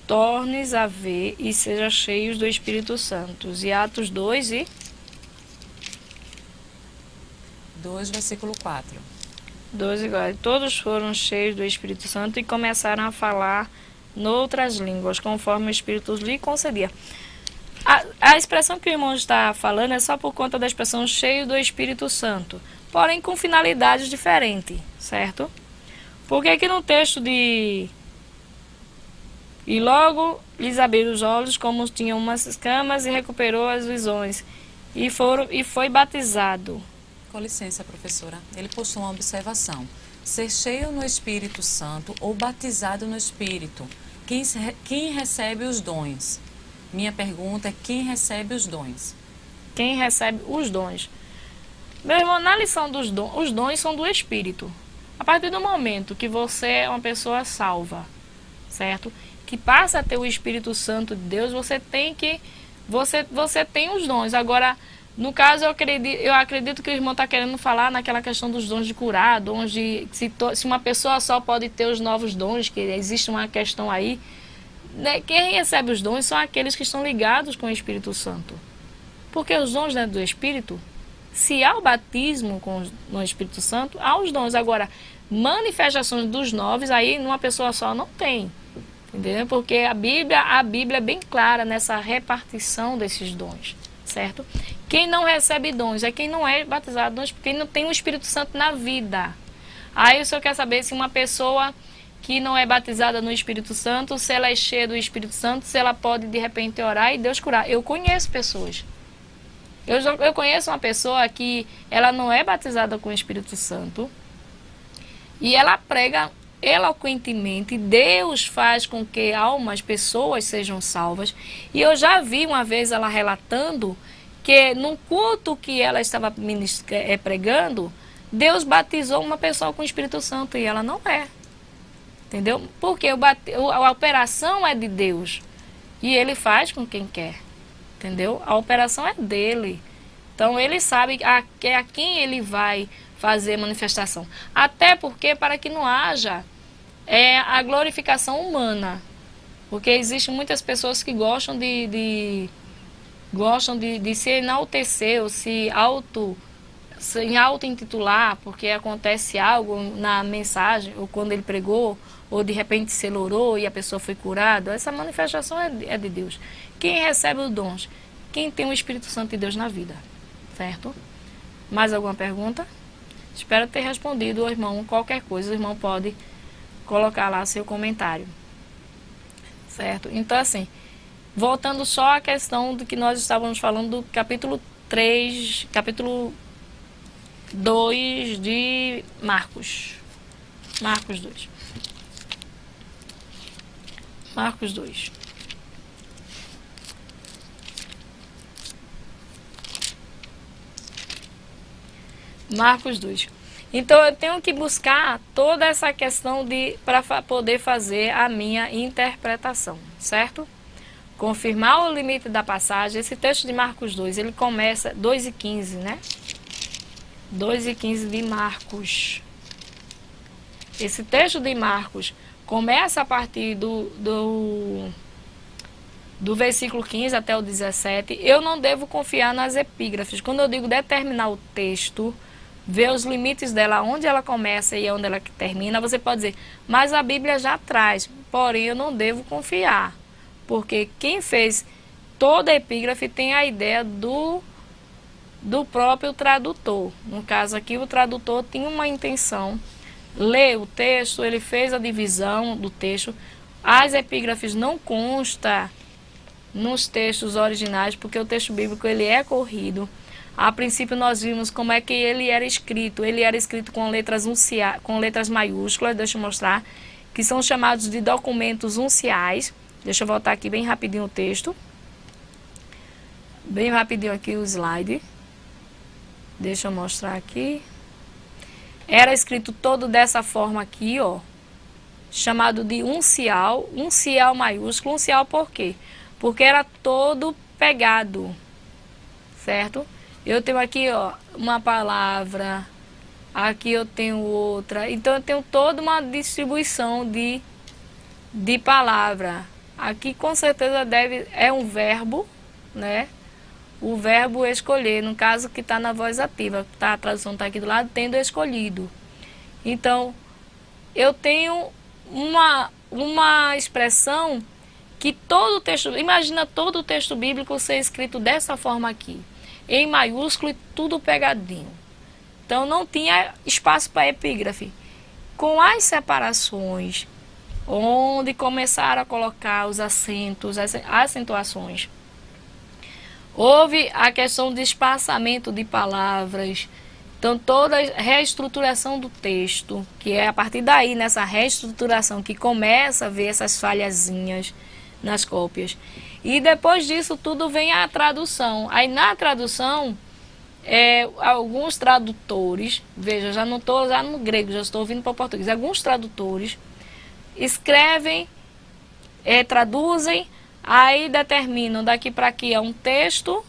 tornes a ver e sejam cheios do Espírito Santo. E Atos 2 e 2, versículo 4. 2 iguais. Todos foram cheios do Espírito Santo e começaram a falar noutras línguas, conforme o Espírito lhe concedia. A expressão que o irmão está falando é só por conta da expressão cheio do Espírito Santo, porém com finalidades diferentes, certo? Porque que no texto de... E logo lhes abriram os olhos como tinham umas escamas e recuperou as visões e foi batizado. Com licença, professora. Ele postou uma observação. Ser cheio no Espírito Santo ou batizado no Espírito. Quem recebe os dons? Minha pergunta é quem recebe os dons? Quem recebe os dons? Meu irmão, na lição dos dons, os dons são do Espírito. A partir do momento que você é uma pessoa salva, certo? Que passa a ter o Espírito Santo de Deus, você tem os dons. Agora, no caso, eu acredito que o irmão está querendo falar naquela questão dos dons de curar, dons de... Se uma pessoa só pode ter os novos dons, que existe uma questão aí. Né? Quem recebe os dons são aqueles que estão ligados com o Espírito Santo. Porque os dons, né, do Espírito, se há o batismo no Espírito Santo, há os dons. Agora, manifestações dos novos, aí numa pessoa só não tem. Entendeu? Porque a Bíblia é bem clara nessa repartição desses dons, certo? Quem não recebe dons é quem não é batizado, quem não tem o Espírito Santo na vida. Aí o senhor quer saber se uma pessoa que não é batizada no Espírito Santo, se ela é cheia do Espírito Santo, se ela pode de repente orar e Deus curar. Eu conheço pessoas. Eu conheço uma pessoa que ela não é batizada com o Espírito Santo e ela prega eloquentemente, Deus faz com que pessoas sejam salvas. E eu já vi uma vez ela relatando que num culto que ela estava pregando, Deus batizou uma pessoa com o Espírito Santo e ela não é. Entendeu? Porque a operação é de Deus e Ele faz com quem quer. Entendeu? A operação é dele. Então Ele sabe a quem Ele vai fazer manifestação. Até porque para que não haja a glorificação humana. Porque existem muitas pessoas que gostam de se enaltecer ou se auto-intitular, porque acontece algo na mensagem, ou quando ele pregou, ou de repente se ele orou e a pessoa foi curada. Essa manifestação é de Deus. Quem recebe os dons? Quem tem o Espírito Santo de Deus na vida. Certo? Mais alguma pergunta? Espero ter respondido ao irmão qualquer coisa. O irmão pode colocar lá seu comentário. Certo? Então, assim, voltando só à questão do que nós estávamos falando do capítulo 3, capítulo 2 de Marcos. Marcos 2. Marcos 2. Marcos 2. Então eu tenho que buscar toda essa questão para poder fazer a minha interpretação, certo? Confirmar o limite da passagem. Esse texto de Marcos 2, ele começa 2:15, né? 2:15 de Marcos. Esse texto de Marcos começa a partir do versículo 15 até o 17. Eu não devo confiar nas epígrafes. Quando eu digo determinar o texto, ver os limites dela, onde ela começa e onde ela termina, você pode dizer, mas a Bíblia já traz, porém eu não devo confiar, porque quem fez toda a epígrafe tem a ideia do próprio tradutor. No caso aqui, o tradutor tinha uma intenção, lê o texto, ele fez a divisão do texto. As epígrafes não constam nos textos originais, porque o texto bíblico ele é corrido. A princípio nós vimos como é que ele era escrito. Ele era escrito com letras maiúsculas, deixa eu mostrar, que são chamados de documentos unciais. Deixa eu voltar aqui bem rapidinho o texto. Bem rapidinho aqui o slide. Deixa eu mostrar aqui. Era escrito todo dessa forma aqui, ó. Chamado de uncial maiúsculo. Uncial por quê? Porque era todo pegado, certo? Eu tenho aqui, ó, uma palavra, aqui eu tenho outra. Então, eu tenho toda uma distribuição de palavra. Aqui, com certeza, é um verbo, né? O verbo escolher, no caso que está na voz ativa. Tá, a tradução está aqui do lado, tendo escolhido. Então, eu tenho uma expressão que todo o texto, imagina todo o texto bíblico ser escrito dessa forma aqui, em maiúsculo e tudo pegadinho. Então não tinha espaço para epígrafe. Com as separações, onde começaram a colocar os acentos, as acentuações, houve a questão de espaçamento de palavras. Então toda a reestruturação do texto, que é a partir daí, nessa reestruturação, que começa a ver essas falhazinhas nas cópias. E depois disso tudo vem a tradução. Aí na tradução, alguns tradutores, veja, já não estou já no grego, já estou vindo para o português. Alguns tradutores escrevem, traduzem, aí determinam daqui para aqui é um texto,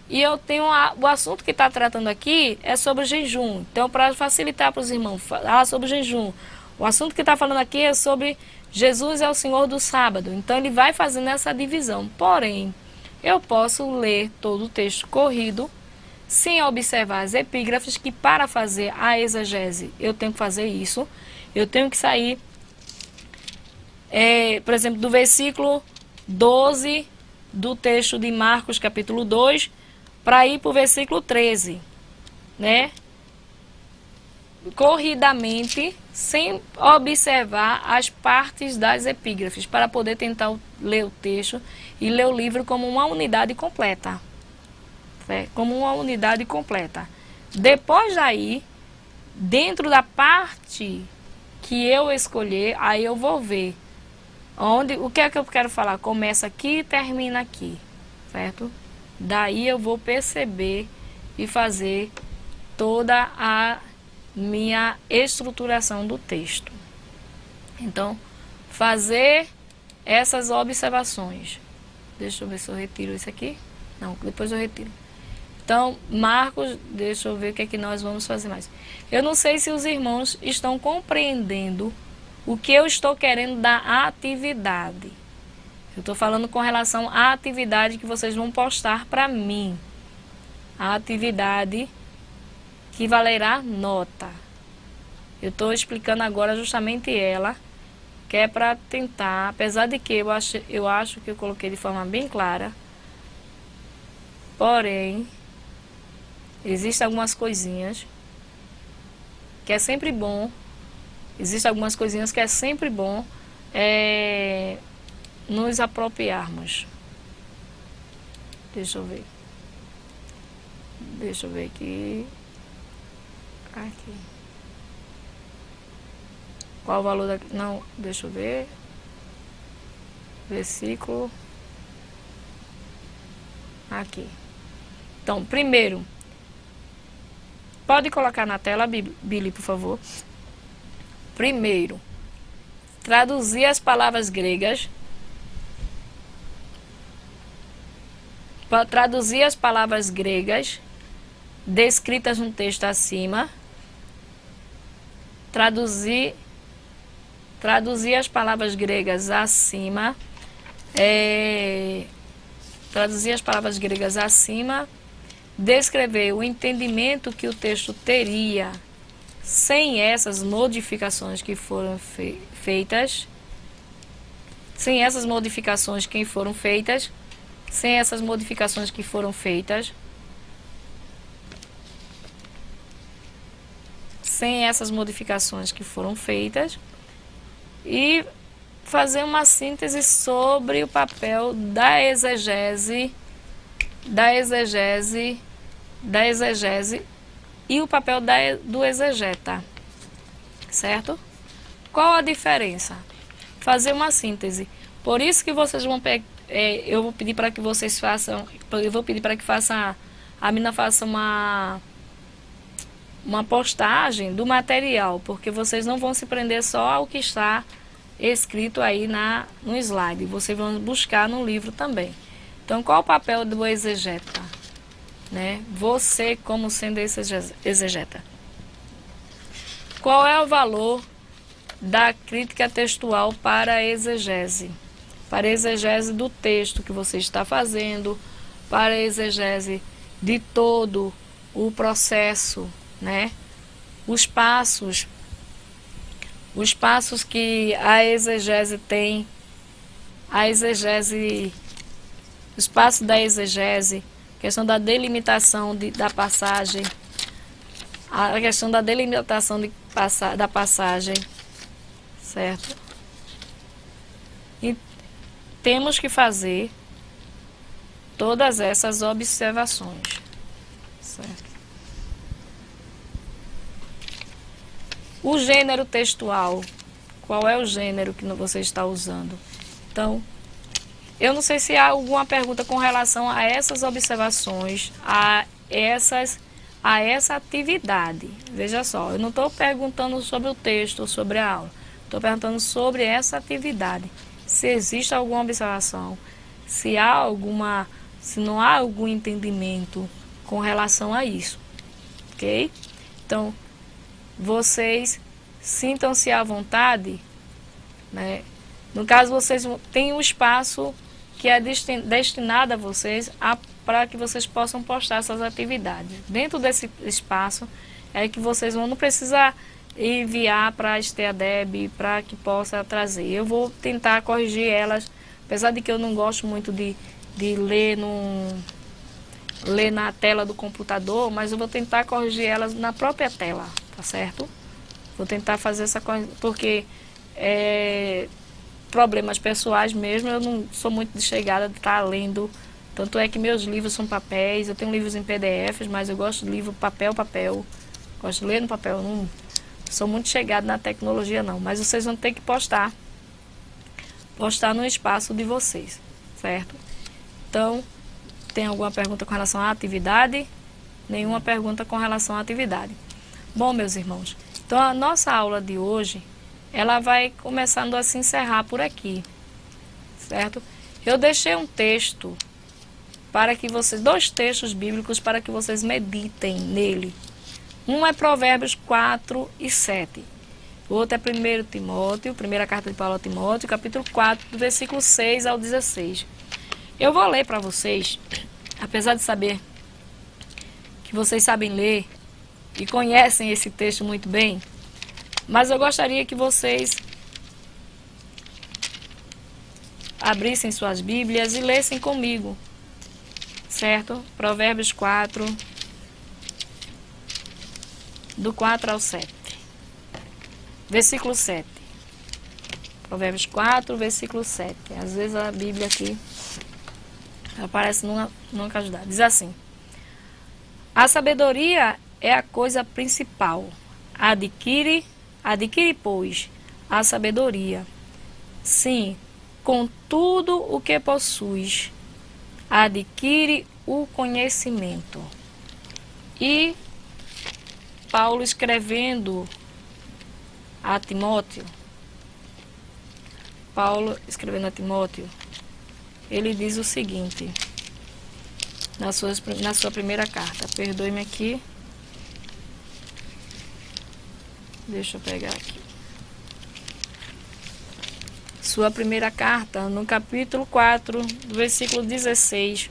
e eu tenho o assunto que está tratando aqui é sobre jejum. Então, para facilitar para os irmãos falar sobre jejum, o assunto que está falando aqui é sobre Jesus é o Senhor do sábado. Então, ele vai fazendo essa divisão. Porém, eu posso ler todo o texto corrido, sem observar as epígrafes, que para fazer a exegese eu tenho que fazer isso. Eu tenho que sair, por exemplo, do versículo 12 do texto de Marcos, capítulo 2, para ir para o versículo 13, né? Corridamente, sem observar as partes das epígrafes, para poder tentar ler o texto e ler o livro como uma unidade completa. Como uma unidade completa. Depois daí, dentro da parte que eu escolher, aí eu vou ver o que é que eu quero falar. Começa aqui e termina aqui, certo? Daí eu vou perceber e fazer toda a minha estruturação do texto. Então, fazer essas observações. Deixa eu ver se eu retiro isso aqui. Não, depois eu retiro. Então, Marcos, deixa eu ver o que é que nós vamos fazer mais. Eu não sei se os irmãos estão compreendendo o que eu estou querendo da atividade. Eu estou falando com relação à atividade que vocês vão postar para mim. A atividade que valerá nota. Eu estou explicando agora justamente ela, que é para tentar, apesar de que eu acho que eu coloquei de forma bem clara, porém, existem algumas coisinhas que é sempre bom, nos apropriarmos. Deixa eu ver aqui. Qual o valor daqui? Não, deixa eu ver. Versículo. Aqui. Então, primeiro, pode colocar na tela, Billy, por favor. Primeiro, traduzir as palavras gregas. Traduzir as palavras gregas descritas no texto acima. Traduzir as palavras gregas acima. Traduzir as palavras gregas acima. Descrever o entendimento que o texto teria sem essas modificações que foram feitas. Sem essas modificações que foram feitas. E fazer uma síntese sobre o papel da exegese e o papel do exegeta, certo? Qual a diferença? Fazer uma síntese. Por isso que vocês vão pegar, eu vou pedir para que vocês façam, a menina faça uma postagem do material, porque vocês não vão se prender só ao que está escrito aí no slide, vocês vão buscar no livro também. Então, qual o papel do exegeta? Né? Você como sendo exegeta. Qual é o valor da crítica textual para a exegese? Para a exegese do texto que você está fazendo, para a exegese de todo o processo, né? Os passos os passos que a exegese tem, os passos da exegese, questão da delimitação da passagem, a questão da delimitação da passagem, certo? E temos que fazer todas essas observações, certo? O gênero textual, qual é o gênero que você está usando? Então, eu não sei se há alguma pergunta com relação a essas observações, a essa atividade. Veja só, eu não estou perguntando sobre o texto, sobre a aula. Estou perguntando sobre essa atividade. Se existe alguma observação, se não há algum entendimento com relação a isso. Ok? Então, vocês sintam-se à vontade, né? No caso, vocês têm um espaço que é destinado a vocês para que vocês possam postar essas atividades. Dentro desse espaço é que vocês não precisar enviar para a STEADEB para que possa trazer. Eu vou tentar corrigir elas, apesar de que eu não gosto muito de ler na tela do computador, mas eu vou tentar corrigir elas na própria tela, tá certo? Vou tentar fazer essa coisa, porque problemas pessoais mesmo, eu não sou muito chegada de estar lendo. Tanto é que meus livros são papéis, eu tenho livros em PDFs, mas eu gosto de livro papel. Gosto de ler no papel, não sou muito chegada na tecnologia não, mas vocês vão ter que postar no espaço de vocês, certo? Então, tem alguma pergunta com relação à atividade? Nenhuma pergunta com relação à atividade. Bom, meus irmãos, então a nossa aula de hoje, ela vai começando a se encerrar por aqui, certo? Eu deixei um texto para que vocês, 2 textos bíblicos para que vocês meditem nele. Um é Provérbios 4 e 7. O outro é 1 Timóteo, primeira carta de Paulo a Timóteo, capítulo 4, do versículo 6 ao 16. Eu vou ler para vocês, apesar de saber que vocês sabem ler e conhecem esse texto muito bem, mas eu gostaria que vocês abrissem suas Bíblias e lessem comigo, certo? Provérbios 4, do 4 ao 7. Versículo 7. Provérbios 4, versículo 7. Às vezes a Bíblia aqui aparece nunca ajudar. Diz assim: a sabedoria é a coisa principal. Adquire, pois, a sabedoria. Sim, com tudo o que possuis, adquire o conhecimento. E Paulo escrevendo a Timóteo, ele diz o seguinte, na sua primeira carta. Perdoe-me aqui. Deixa eu pegar aqui. Sua primeira carta, no capítulo 4, do versículo 16,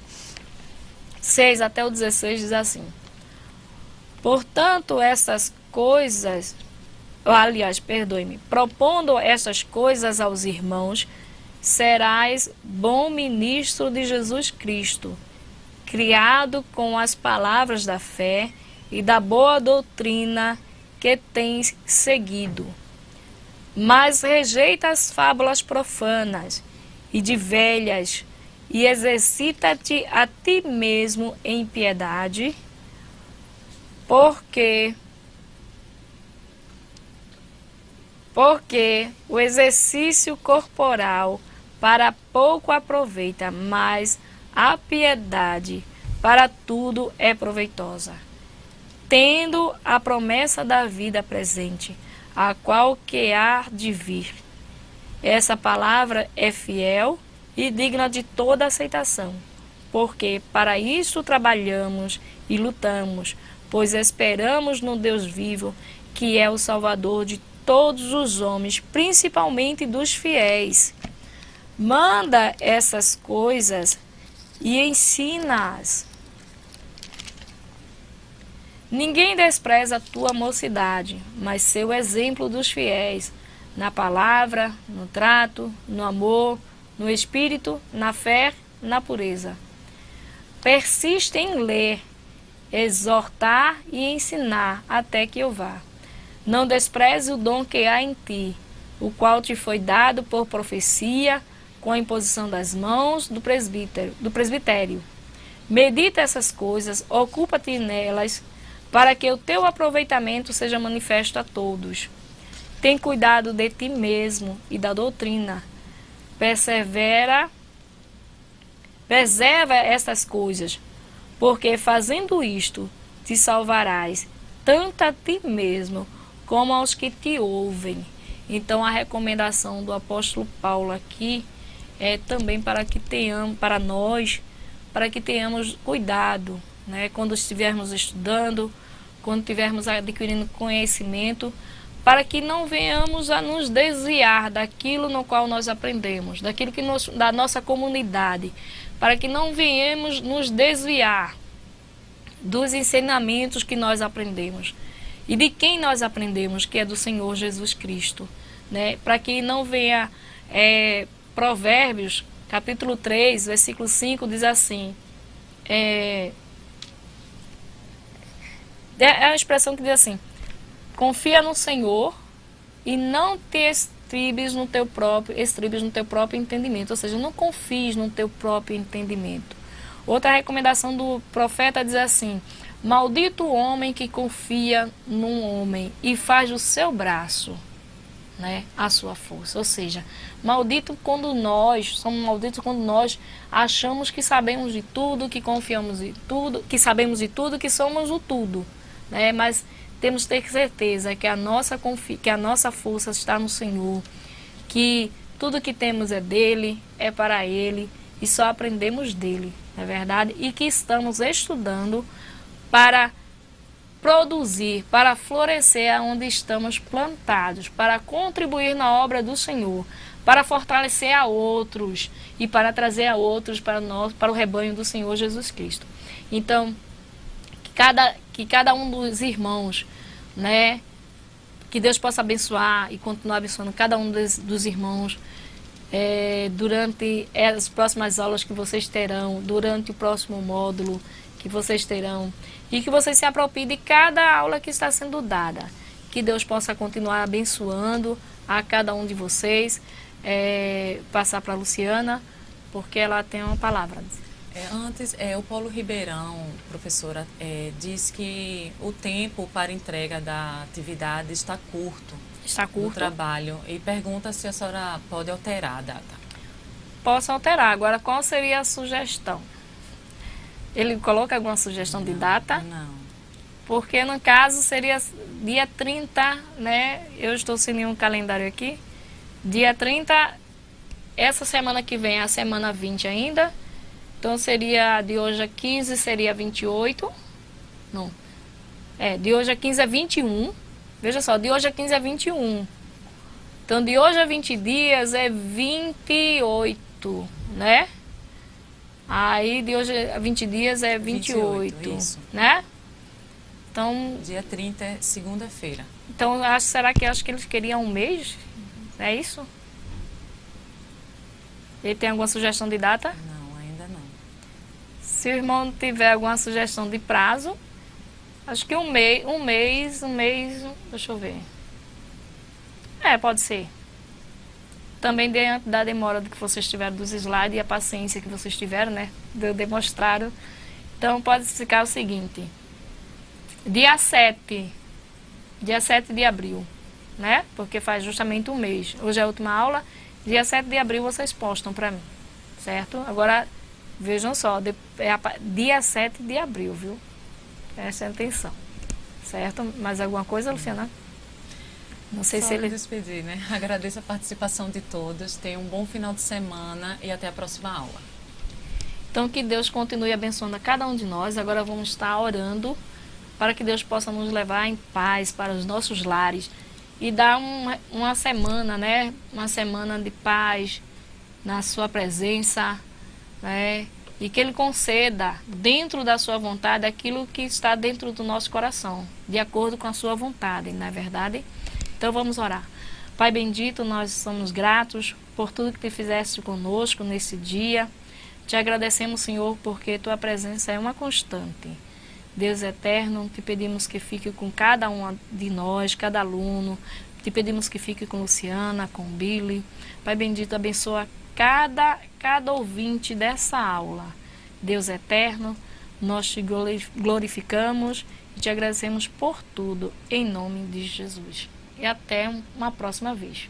6 até o 16, diz assim: portanto, essas coisas, propondo essas coisas aos irmãos, serás bom ministro de Jesus Cristo, criado com as palavras da fé e da boa doutrina que tens seguido. Mas rejeita as fábulas profanas e de velhas, e exercita-te a ti mesmo em piedade, porque o exercício corporal para pouco aproveita, mas a piedade para tudo é proveitosa, tendo a promessa da vida presente, a qual que há de vir. Essa palavra é fiel e digna de toda aceitação, porque para isso trabalhamos e lutamos, pois esperamos no Deus vivo, que é o Salvador de todos os homens, principalmente dos fiéis. Manda essas coisas e ensina-as. Ninguém despreza a tua mocidade, mas seu exemplo dos fiéis, na palavra, no trato, no amor, no espírito, na fé, na pureza. Persiste em ler, exortar e ensinar até que eu vá. Não despreze o dom que há em ti, o qual te foi dado por profecia, com a imposição das mãos do presbitério. Medita essas coisas, ocupa-te nelas, para que o teu aproveitamento seja manifesto a todos. Tem cuidado de ti mesmo e da doutrina. Preserva estas coisas, porque fazendo isto te salvarás, tanto a ti mesmo como aos que te ouvem. Então a recomendação do apóstolo Paulo aqui é também para que tenhamos, para que tenhamos cuidado, né? Quando estivermos estudando, quando estivermos adquirindo conhecimento, para que não venhamos a nos desviar daquilo no qual nós aprendemos, daquilo que da nossa comunidade, para que não venhamos nos desviar dos ensinamentos que nós aprendemos e de quem nós aprendemos, que é do Senhor Jesus Cristo, né? Para que não venha Provérbios, capítulo 3, versículo 5, diz assim, é a expressão que diz assim: confia no Senhor e não te estribes no teu próprio entendimento. Ou seja, não confies no teu próprio entendimento. Outra recomendação do profeta diz assim: maldito o homem que confia num homem e faz do seu braço, né, a sua força. Ou seja, somos malditos quando nós achamos que sabemos de tudo, que confiamos em tudo, que sabemos de tudo, que somos o tudo, né? Mas temos que ter certeza que a nossa força está no Senhor, que tudo que temos é dele, é para ele e só aprendemos dele, não é verdade? E que estamos estudando para produzir, para florescer onde estamos plantados, para contribuir na obra do Senhor, para fortalecer a outros e para trazer a outros para nós, para o rebanho do Senhor Jesus Cristo. Então, que cada um dos irmãos, né, que Deus possa abençoar e continuar abençoando cada um dos irmãos durante as próximas aulas que vocês terão, durante o próximo módulo que vocês terão, e que vocês se apropriem de cada aula que está sendo dada. Que Deus possa continuar abençoando a cada um de vocês. Passar para a Luciana, porque ela tem uma palavra. Antes, o Paulo Ribeirão, professora, diz que o tempo para entrega da atividade está curto. Está curto. No trabalho. E pergunta se a senhora pode alterar a data. Posso alterar. Agora, qual seria a sugestão? Ele coloca alguma sugestão de data? Não. Porque, no caso, seria dia 30, né? Eu estou sem nenhum calendário aqui. Dia 30, essa semana que vem é a semana 20 ainda. Então, seria de hoje a 15, seria 28. Não. De hoje a 15 é 21. Veja só, de hoje a 15 é 21. Então, de hoje a 20 dias é 28, né? Aí, de hoje a 20 dias é 28, isso. Né? Então... Dia 30 é segunda-feira. Então, será que eles queriam um mês? É isso? Ele tem alguma sugestão de data? Não, ainda não. Se o irmão tiver alguma sugestão de prazo, acho que um mês, deixa eu ver. Pode ser. Também diante da demora do que vocês tiveram dos slides e a paciência que vocês tiveram, né? Demonstraram. Então, pode ficar o seguinte. Dia 7 de abril, né? Porque faz justamente um mês. Hoje é a última aula. Dia 7 de abril vocês postam para mim, certo? Agora, vejam só, dia 7 de abril, viu? Essa é a intenção, certo? Mais alguma coisa, Luciana? Não sei se ele... despedir, né? Agradeço a participação de todos. Tenham um bom final de semana e até a próxima aula. Então, que Deus continue abençoando a cada um de nós. Agora vamos estar orando para que Deus possa nos levar em paz para os nossos lares e dar uma semana, né? Uma semana de paz na sua presença, né? E que Ele conceda dentro da sua vontade aquilo que está dentro do nosso coração, de acordo com a sua vontade, não é verdade? Então vamos orar. Pai bendito, nós somos gratos por tudo que tu fizeste conosco nesse dia. Te agradecemos, Senhor, porque tua presença é uma constante. Deus eterno, te pedimos que fique com cada um de nós, cada aluno. Te pedimos que fique com Luciana, com Billy. Pai bendito, abençoa cada ouvinte dessa aula. Deus eterno, nós te glorificamos e te agradecemos por tudo, em nome de Jesus. E até uma próxima vez.